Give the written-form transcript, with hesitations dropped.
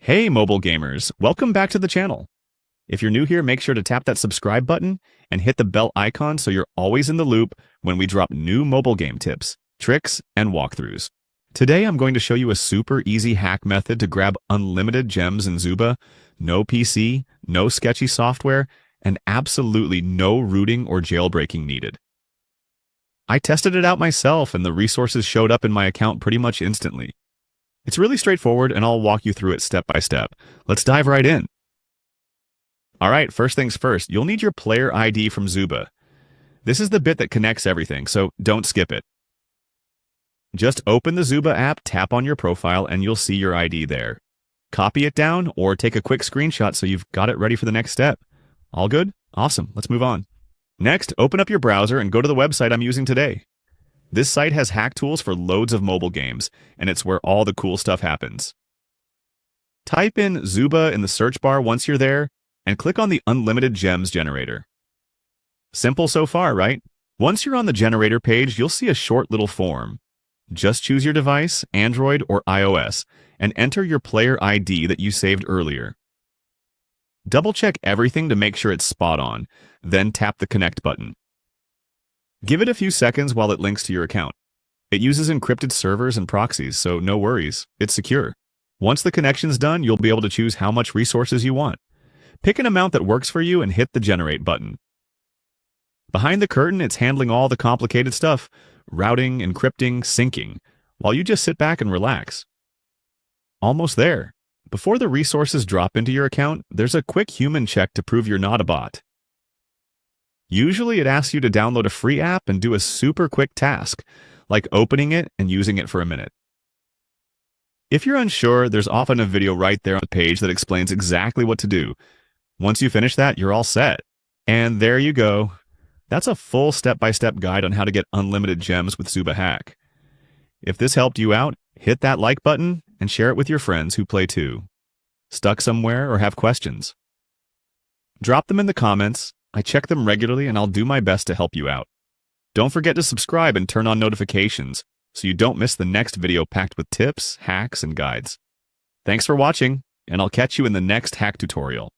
Hey mobile gamers, welcome back to the channel. If you're new here, make sure to tap that subscribe button and hit the bell icon so you're always in the loop when we drop new mobile game tips, tricks, and walkthroughs. Today I'm going to show you a super easy hack method to grab unlimited gems in Zooba, no PC, no sketchy software, and absolutely no rooting or jailbreaking needed. I tested it out myself and the resources showed up in my account pretty much instantly. It's really straightforward and I'll walk you through it step by step. Let's dive right in. Alright, first things first, you'll need your player ID from Zooba. This is the bit that connects everything, so don't skip it. Just open the Zooba app, tap on your profile, and you'll see your ID there. Copy it down or take a quick screenshot so you've got it ready for the next step. All good? Awesome, let's move on. Next, open up your browser and go to the website I'm using today. This site has hack tools for loads of mobile games, and it's where all the cool stuff happens. Type in Zooba in the search bar once you're there, and click on the Unlimited Gems generator. Simple so far, right? Once you're on the generator page, you'll see a short little form. Just choose your device, Android or iOS, and enter your player ID that you saved earlier. Double-check everything to make sure it's spot on, then tap the Connect button. Give it a few seconds while it links to your account. It uses encrypted servers and proxies, so no worries, it's secure. Once the connection's done, you'll be able to choose how much resources you want. Pick an amount that works for you and hit the Generate button. Behind the curtain, it's handling all the complicated stuff, routing, encrypting, syncing, while you just sit back and relax. Almost there. Before the resources drop into your account, there's a quick human check to prove you're not a bot. Usually it asks you to download a free app and do a super quick task, like opening it and using it for a minute. If you're unsure, there's often a video right there on the page that explains exactly what to do. Once you finish that, you're all set. And there you go. That's a full step-by-step guide on how to get unlimited gems with Zooba Hack. If this helped you out, hit that like button and share it with your friends who play too. Stuck somewhere or have questions? Drop them in the comments. I check them regularly and I'll do my best to help you out. Don't forget to subscribe and turn on notifications so you don't miss the next video packed with tips, hacks, and guides. Thanks for watching, and I'll catch you in the next hack tutorial.